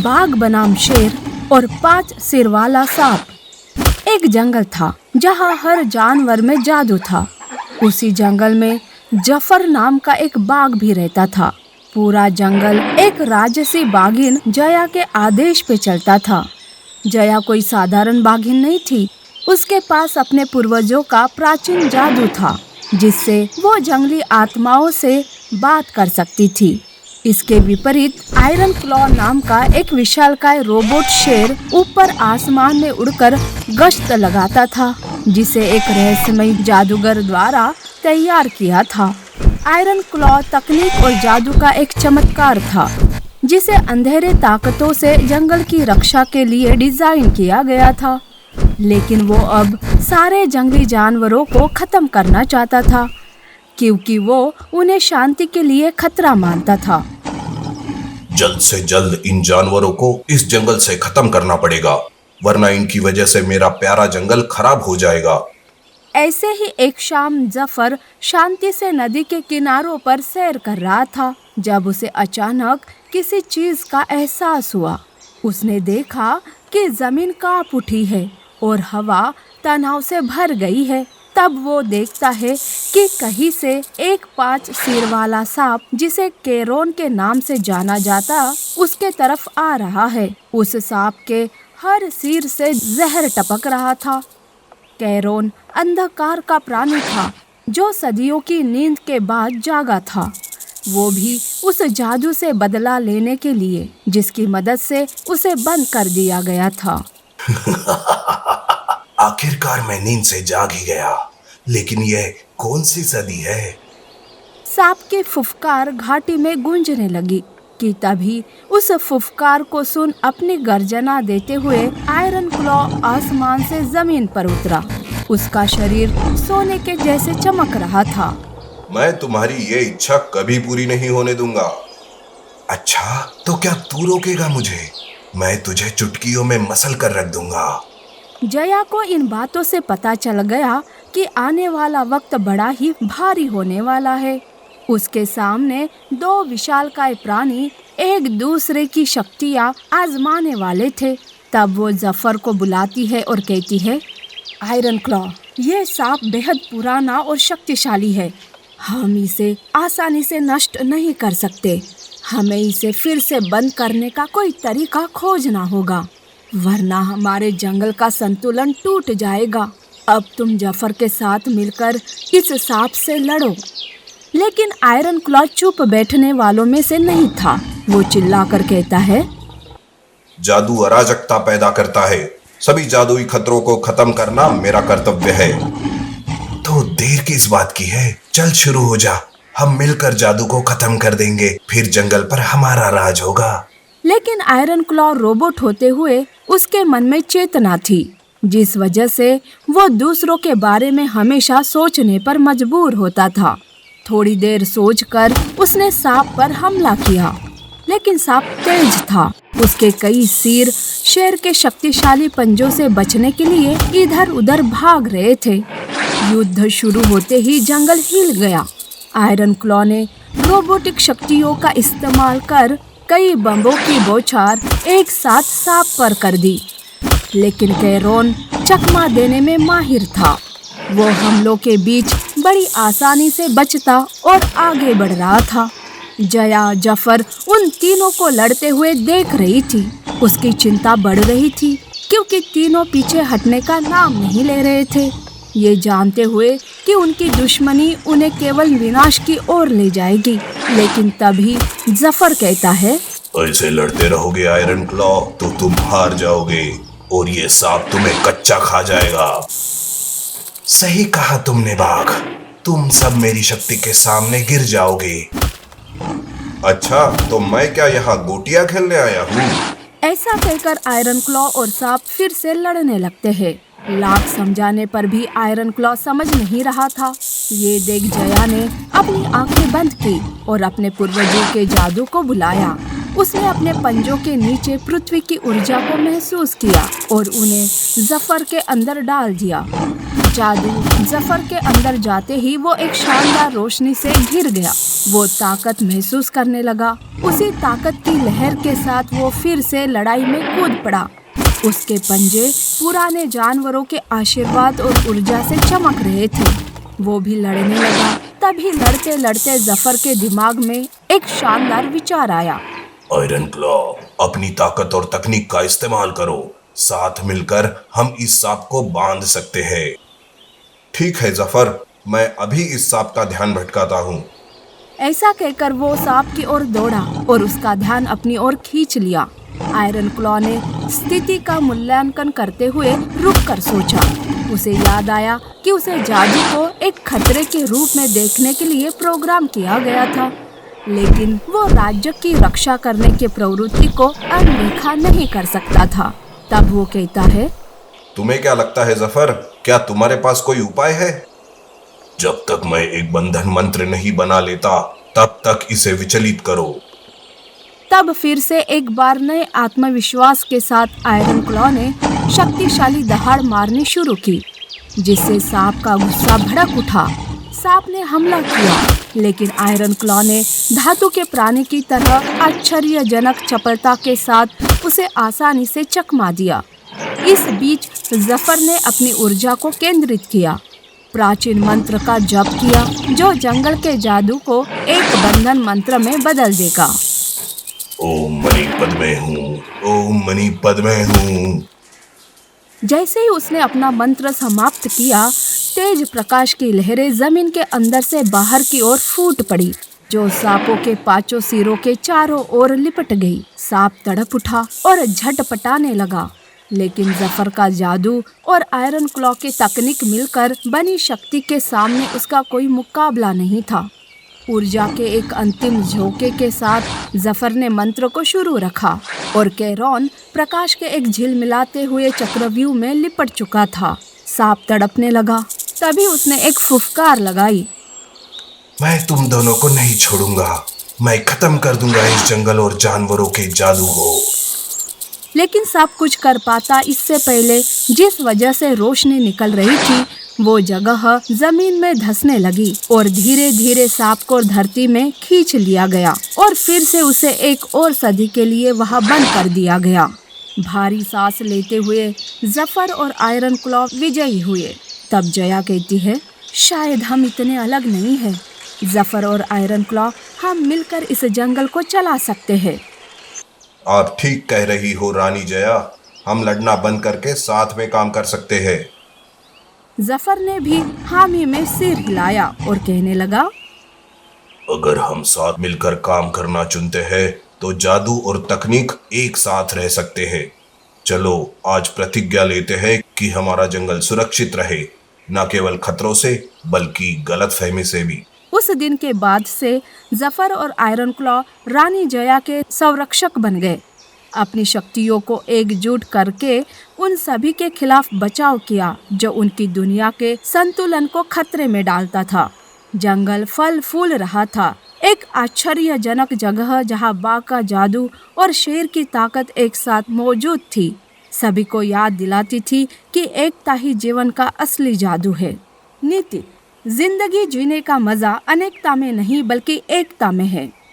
बाघ बनाम शेर और 5 सिर वाला सांप। एक जंगल था जहाँ हर जानवर में जादू था। उसी जंगल में जफर नाम का एक बाघ भी रहता था। पूरा जंगल एक राजसी बाघिन जया के आदेश पे चलता था। जया कोई साधारण बाघिन नहीं थी। उसके पास अपने पूर्वजों का प्राचीन जादू था, जिससे वो जंगली आत्माओं से बात कर सकती थी। इसके विपरीत आयरन क्लॉ नाम का एक विशालकाय रोबोट शेर ऊपर आसमान में उड़कर गश्त लगाता था, जिसे एक रहस्यमयी जादूगर द्वारा तैयार किया था। आयरन क्लॉ तकनीक और जादू का एक चमत्कार था, जिसे अंधेरे ताकतों से जंगल की रक्षा के लिए डिजाइन किया गया था। लेकिन वो अब सारे जंगली जानवरों को खत्म करना चाहता था, क्योंकि वो उन्हें शांति के लिए खतरा मानता था। जल्द से जल्द इन जानवरों को इस जंगल से खत्म करना पड़ेगा, वरना इनकी वजह से मेरा प्यारा जंगल खराब हो जाएगा। ऐसे ही एक शाम जफर शांति से नदी के किनारों पर सैर कर रहा था, जब उसे अचानक किसी चीज का एहसास हुआ। उसने देखा कि जमीन कांप उठी है और हवा तनाव से भर गई है। तब वो देखता है कि कहीं से एक 5 सिर वाला सांप, जिसे केरोन के नाम से जाना जाता, उसके तरफ आ रहा है। उस सांप के हर सिर से जहर टपक रहा था। केरोन अंधकार का प्राणी था, जो सदियों की नींद के बाद जागा था, वो भी उस जादू से बदला लेने के लिए, जिसकी मदद से उसे बंद कर दिया गया था। आखिरकार मैं नींद से जाग ही गया, लेकिन यह कौन सी सदी है? सांप की फुफकार घाटी में गूंजने लगी कि तभी उस फुफकार को सुन अपनी गर्जना देते हुए आयरन क्लॉ आसमान से जमीन पर उतरा। उसका शरीर सोने के जैसे चमक रहा था। मैं तुम्हारी ये इच्छा कभी पूरी नहीं होने दूंगा। अच्छा, तो क्या तू रोकेगा मुझे? मैं तुझे चुटकियों में मसल कर रख दूंगा। जया को इन बातों से पता चल गया कि आने वाला वक्त बड़ा ही भारी होने वाला है। उसके सामने 2 विशालकाय प्राणी एक दूसरे की शक्तियाँ आजमाने वाले थे। तब वो जफर को बुलाती है और कहती है, आयरन क्लॉ, ये सांप बेहद पुराना और शक्तिशाली है। हम इसे आसानी से नष्ट नहीं कर सकते। हमें इसे फिर से बंद करने का कोई तरीका खोजना होगा, वरना हमारे जंगल का संतुलन टूट जाएगा। अब तुम जफर के साथ मिलकर इस सांप से लड़ो। लेकिन आयरन क्लॉ चुप बैठने वालों में से नहीं था। वो चिल्लाकर कहता है, जादू अराजकता पैदा करता है। सभी जादुई खतरों को खत्म करना मेरा कर्तव्य है। तो देर किस बात की है? चल शुरू हो जा। हम मिलकर जादू को खत्म कर देंगे, फिर जंगल पर हमारा राज होगा। लेकिन आयरन क्लॉ रोबोट होते हुए उसके मन में चेतना थी, जिस वजह से वो दूसरों के बारे में हमेशा सोचने पर मजबूर होता था। थोड़ी देर सोचकर उसने सांप पर हमला किया, लेकिन सांप तेज था। उसके कई सिर शेर के शक्तिशाली पंजों से बचने के लिए इधर उधर भाग रहे थे। युद्ध शुरू होते ही जंगल हिल गया। आयरन क्लॉ ने रोबोटिक शक्तियों का इस्तेमाल कर कई बमों की बौछार एक साथ सांप पर कर दी, लेकिन केरोन चकमा देने में माहिर था। वो हमलों के बीच बड़ी आसानी से बचता और आगे बढ़ रहा था। जया जफर उन तीनों को लड़ते हुए देख रही थी। उसकी चिंता बढ़ रही थी, क्योंकि तीनों पीछे हटने का नाम नहीं ले रहे थे, ये जानते हुए कि उनकी दुश्मनी उन्हें केवल विनाश की ओर ले जाएगी। लेकिन तभी जफर कहता है, ऐसे लड़ते रहोगे आयरन क्लॉ तो तुम हार जाओगे और ये सांप तुम्हें कच्चा खा जाएगा। सही कहा तुमने बाघ, तुम सब मेरी शक्ति के सामने गिर जाओगे। अच्छा, तो मैं क्या यहाँ गोटियां खेलने आया हूँ? ऐसा कहकर आयरन क्लॉ और सांप फिर से लड़ने लगते हैं। लाख समझाने पर भी आयरन क्लॉ समझ नहीं रहा था। ये देख जया ने अपनी आंखें बंद की और अपने पूर्वजों के जादू को बुलाया। उसने अपने पंजों के नीचे पृथ्वी की ऊर्जा को महसूस किया और उन्हें जफर के अंदर डाल दिया। जादू जफर के अंदर जाते ही वो एक शानदार रोशनी से घिर गया। वो ताकत महसूस करने लगा। उसी ताकत की लहर के साथ वो फिर से लड़ाई में कूद पड़ा। उसके पंजे पुराने जानवरों के आशीर्वाद और ऊर्जा से चमक रहे थे। वो भी लड़ने लगा। तभी लड़ते लड़ते जफर के दिमाग में एक शानदार विचार आया। आयरन क्लॉ, अपनी ताकत और तकनीक का इस्तेमाल करो। साथ मिलकर हम इस सांप को बांध सकते हैं। ठीक है जफर, मैं अभी इस सांप का ध्यान भटकाता हूँ। ऐसा कहकर वो सांप की ओर दौड़ा और उसका ध्यान अपनी ओर खींच लिया। आयरन क्लॉ ने स्थिति का मूल्यांकन करते हुए रुक कर सोचा। उसे याद आया कि उसे जादू को एक खतरे के रूप में देखने के लिए प्रोग्राम किया गया था, लेकिन वो राज्य की रक्षा करने की प्रवृत्ति को अनदेखा नहीं कर सकता था। तब वो कहता है, तुम्हें क्या लगता है जफर, क्या तुम्हारे पास कोई उपाय है? जब तक मैं एक बंधन मंत्र नहीं बना लेता तब तक इसे विचलित करो। तब फिर से एक बार नए आत्मविश्वास के साथ आयरन क्लॉ ने शक्तिशाली दहाड़ मारनी शुरू की, जिससे सांप का गुस्सा भड़क उठा। सांप ने हमला किया, लेकिन आयरन क्लॉ ने धातु के प्राणी की तरह आश्चर्यजनक चपलता के साथ उसे आसानी से चकमा दिया। इस बीच जफर ने अपनी ऊर्जा को केंद्रित किया, प्राचीन मंत्र का जप किया, जो जंगल के जादू को एक बंधन मंत्र में बदल देगा। ओम मणि पद्मे हूँ, ओम मणि पद्मे हूँ। जैसे ही उसने अपना मंत्र समाप्त किया, तेज प्रकाश की लहरें जमीन के अंदर से बाहर की ओर फूट पड़ी, जो सांपों के पांचों सिरों के चारों ओर लिपट गई। सांप तड़प उठा और झटपटाने लगा, लेकिन जफर का जादू और आयरन क्लॉ की तकनीक मिलकर बनी शक्ति के सामने उसका कोई मुकाबला नहीं था। ऊर्जा के एक अंतिम झोंके के साथ जफर ने मंत्र को शुरू रखा और कैरॉन प्रकाश के एक झिलमिलाते हुए चक्रव्यूह में लिपट चुका था। सांप तड़पने लगा। तभी उसने एक फुफकार लगाई, मैं तुम दोनों को नहीं छोड़ूंगा। मैं खत्म कर दूंगा इस जंगल और जानवरों के जादू को। लेकिन सांप कुछ कर पाता इससे पहले जिस वजह से रोशनी निकल रही थी, वो जगह जमीन में धंसने लगी और धीरे धीरे सांप को धरती में खींच लिया गया और फिर से उसे एक और सदी के लिए वहां बंद कर दिया गया। भारी सांस लेते हुए जफर और आयरन क्लॉ विजयी हुए। तब जया कहती है, शायद हम इतने अलग नहीं हैं। जफर और आयरन क्लॉ हम मिलकर इस जंगल को चला सकते हैं। आप ठीक कह रही हो रानी जया, हम लड़ना बंद करके साथ में काम कर सकते हैं। जफर ने भी हामी में सिर हिलाया और कहने लगा, अगर हम साथ मिलकर काम करना चुनते हैं तो जादू और तकनीक एक साथ रह सकते हैं। चलो आज प्रतिज्ञा लेते हैं कि हमारा जंगल सुरक्षित रहे, न केवल खतरों से बल्कि गलतफहमी से भी। उस दिन के बाद से जफर और आयरन क्लॉ रानी जया के संरक्षक बन गए। अपनी शक्तियों को एकजुट करके उन सभी के खिलाफ बचाव किया जो उनकी दुनिया के संतुलन को खतरे में डालता था। जंगल फल फूल रहा था, एक आश्चर्यजनक जगह जहां बाघ का जादू और शेर की ताकत एक साथ मौजूद थी। सभी को याद दिलाती थी कि एकता ही जीवन का असली जादू है। नीति: जिंदगी जीने का मजा अनेकता में नहीं बल्कि एकता में है।